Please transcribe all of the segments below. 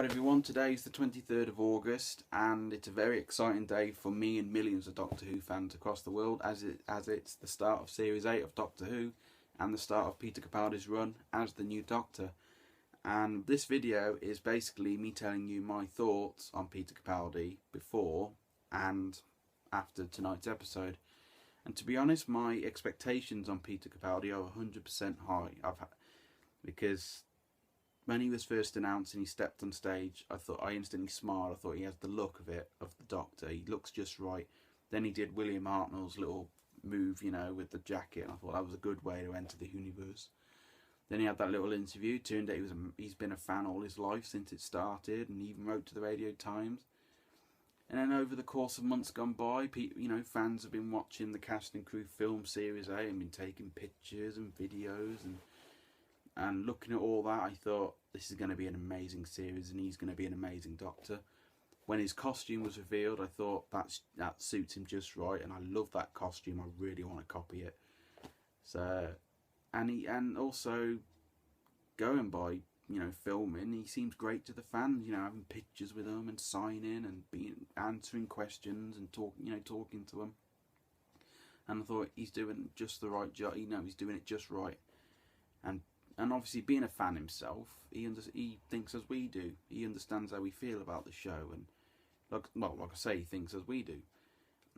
Hi everyone, today is the 23rd of August and it's a very exciting day for me and millions of Doctor Who fans across the world as it's the start of Series 8 of Doctor Who and the start of Peter Capaldi's run as the new Doctor. And this video is basically me telling you my thoughts on Peter Capaldi before and after tonight's episode. And to be honest, my expectations on Peter Capaldi are 100% high. Because when he was first announced and he stepped on stage, I instantly smiled. I thought he has the look of the Doctor. He looks just right. Then he did William Hartnell's little move, you know, with the jacket. And I thought that was a good way to enter the universe. Then he had that little interview. Turned out he's been a fan all his life since it started, and he even wrote to the Radio Times. And then over the course of months gone by, fans have been watching the cast and crew film Series 8 and been taking pictures and videos and looking at all that. I thought this is going to be an amazing series and he's going to be an amazing Doctor. When his costume was revealed, I thought that suits him just right, and I love that costume. I really want to copy it. So, and also going by filming, he seems great to the fans. Having pictures with them and signing and answering questions and talking to them. And I thought he's doing just the right job. He's doing it just right. And obviously, being a fan himself, he thinks as we do. He understands how we feel about the show, and like I say, he thinks as we do.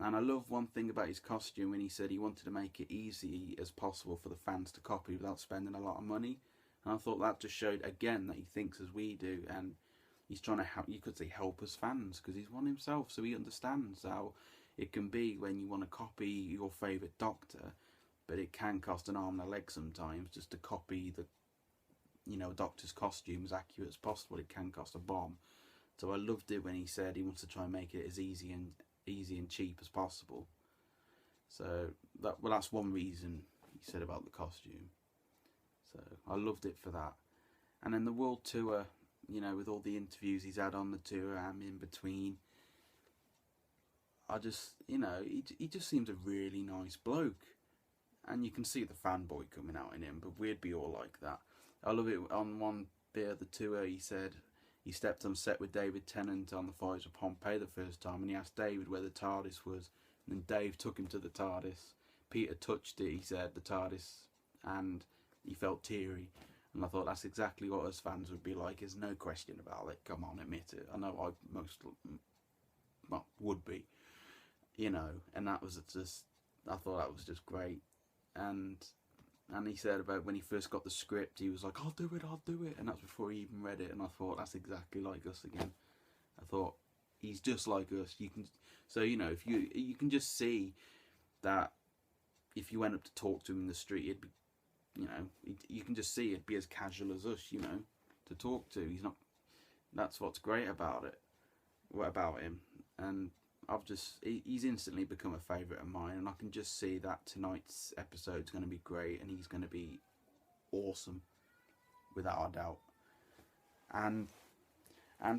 And I love one thing about his costume when he said he wanted to make it easy as possible for the fans to copy without spending a lot of money. And I thought that just showed again that he thinks as we do, and he's trying to help. You could say help us fans, because he's one himself, so he understands how it can be when you want to copy your favourite Doctor. But it can cost an arm and a leg sometimes just to copy the Doctor's costume as accurate as possible. It can cost a bomb. So I loved it when he said he wants to try and make it as easy and cheap as possible. So that's one reason he said about the costume. So I loved it for that. And then the world tour, with all the interviews he's had on the tour and in between, I just he just seems a really nice bloke. And you can see the fanboy coming out in him, but we'd be all like that. I love it. On one bit of the tour, he said he stepped on set with David Tennant on the Fires of Pompeii the first time, and he asked David where the TARDIS was, and then Dave took him to the TARDIS. Peter touched it, he said, the TARDIS, and he felt teary. And I thought that's exactly what us fans would be like. There's no question about it. Come on, admit it. I know I would be, and that was just, I thought that was just great. And he said about when he first got the script, he was like, I'll do it, and that's before he even read it. And I thought that's exactly like us again. I thought he's just like us. If you can just see that if you went up to talk to him in the street, it'd be, you can just see it'd be as casual as us, to talk to. He's not. That's what's great about him, and he's instantly become a favourite of mine, and I can just see that tonight's episode's going to be great and he's going to be awesome, without a doubt. And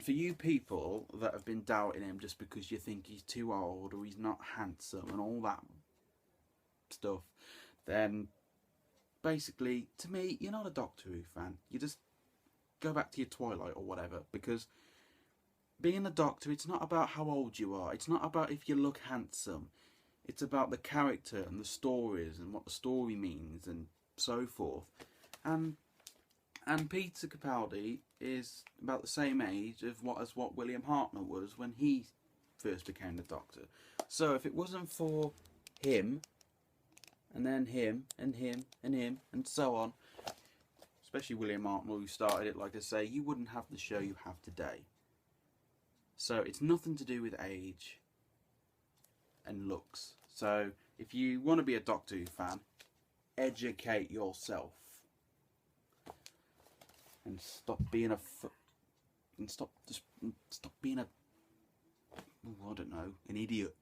for you people that have been doubting him just because you think he's too old or he's not handsome and all that stuff, then basically, to me, you're not a Doctor Who fan. You just go back to your Twilight or whatever, because being a Doctor, it's not about how old you are. It's not about if you look handsome. It's about the character and the stories and what the story means and so forth. And Peter Capaldi is about the same age as what William Hartnell was when he first became the Doctor. So if it wasn't for him, and then him, and him, and him, and so on, especially William Hartnell who started it, like I say, you wouldn't have the show you have today. So it's nothing to do with age and looks. So if you want to be a Doctor Who fan, educate yourself and stop being an idiot.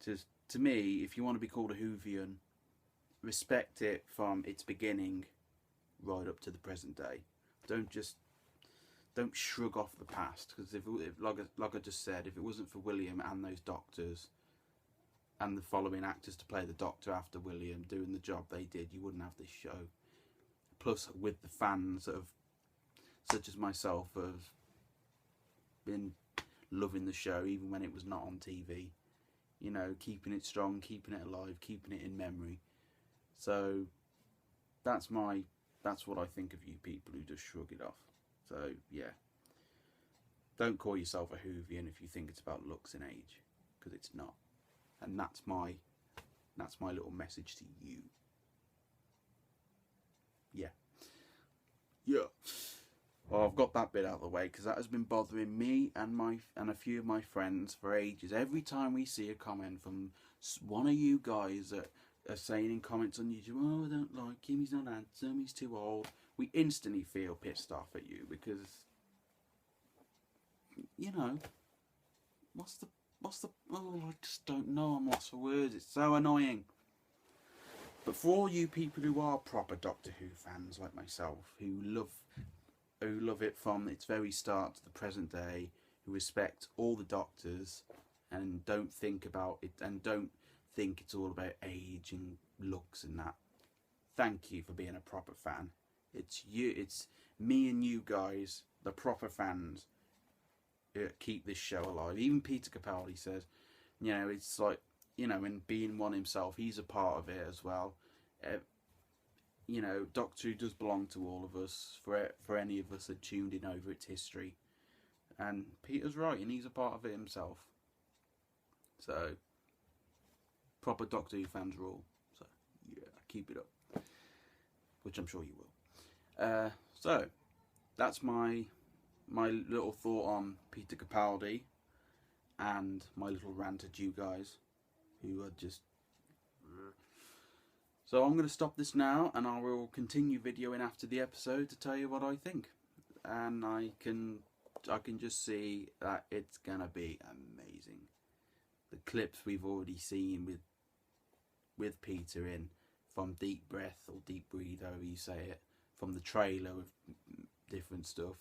To me, if you want to be called a Whovian, respect it from its beginning right up to the present day. Don't shrug off the past, because if like I just said, if it wasn't for William and those Doctors and the following actors to play the Doctor after William doing the job they did, you wouldn't have this show. Plus, with the fans that have, such as myself, have been loving the show even when it was not on TV. You know, keeping it strong, keeping it alive, keeping it in memory. So that's what I think of you people who just shrug it off. So yeah, don't call yourself a Whovian if you think it's about looks and age, because it's not. And that's my little message to you. Yeah. Well, I've got that bit out of the way because that has been bothering me and a few of my friends for ages. Every time we see a comment from one of you guys that are saying in comments on YouTube, "Oh, I don't like him, he's not handsome, he's too old," we instantly feel pissed off at you because, you know, what's the oh, I just don't know, I'm lost for words, it's so annoying. But for all you people who are proper Doctor Who fans like myself, who love it from its very start to the present day, who respect all the Doctors and don't think about it and don't think it's all about age and looks and that, thank you for being a proper fan. It's me and you guys, the proper fans, keep this show alive. Even Peter Capaldi says, you know, it's like, you know, and being one himself, he's a part of it as well. You know, Doctor Who does belong to all of us, for any of us that tuned in over its history. And Peter's right, and he's a part of it himself. So, proper Doctor Who fans rule. So, yeah, keep it up. Which I'm sure you will. So, that's my little thought on Peter Capaldi. And my little rant at you guys, who are just... So I'm going to stop this now, and I will continue videoing after the episode to tell you what I think. And I can just see that it's going to be amazing. The clips we've already seen with Peter in, from Deep Breath or Deep Breathe, however you say it, from the trailer with different stuff,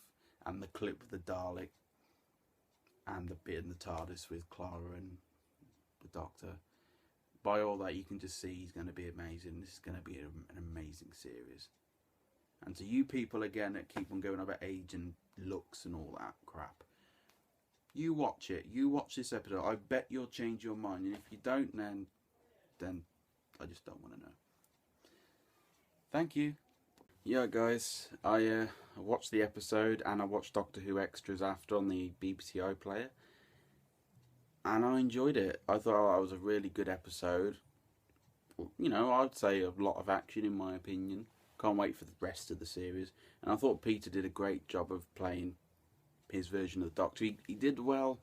and the clip with the Dalek, and the bit in the TARDIS with Clara and the Doctor. By all that, you can just see he's going to be amazing. This is going to be an amazing series. And to you people again that keep on going about age and looks and all that crap, you watch it. You watch this episode. I bet you'll change your mind. And if you don't, then I just don't want to know. Thank you. Yeah, guys, I watched the episode and I watched Doctor Who extras after on the BBC iPlayer. And I enjoyed it. I thought it was a really good episode. You know, I'd say a lot of action in my opinion. Can't wait for the rest of the series. And I thought Peter did a great job of playing his version of the Doctor. He did well.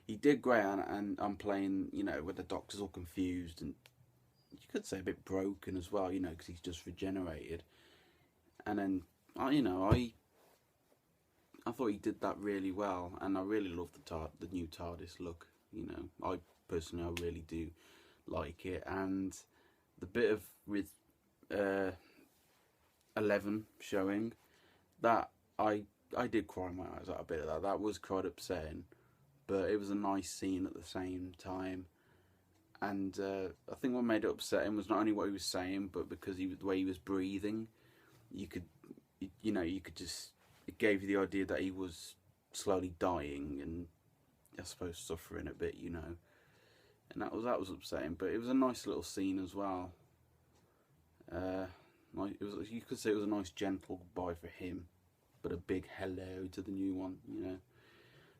He did great, and I'm playing, you know, with the Doctor's all confused and you could say a bit broken as well, you know, because he's just regenerated. And then, you know, I thought he did that really well, and I really love the new TARDIS look. You know, I really do like it, and the bit of with 11 showing that I did cry my eyes out a bit of that. That was quite upsetting, but it was a nice scene at the same time. And I think what made it upsetting was not only what he was saying, but because the way he was breathing, you could just. It gave you the idea that he was slowly dying and I suppose suffering a bit, you know. And that was upsetting, but it was a nice little scene as well. You could say it was a nice gentle goodbye for him, but a big hello to the new one, you know.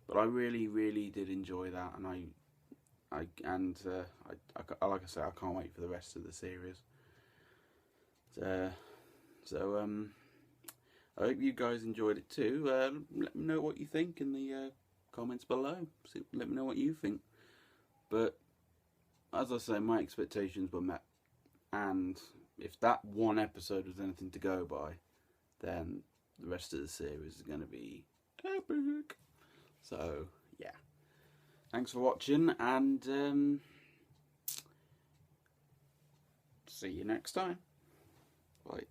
But I really, really did enjoy that, and like I said, I can't wait for the rest of the series. I hope you guys enjoyed it too. Let me know what you think in the comments below. Let me know what you think. But as I say, my expectations were met, and if that one episode was anything to go by, then the rest of the series is going to be epic. So yeah, thanks for watching, and see you next time. Bye.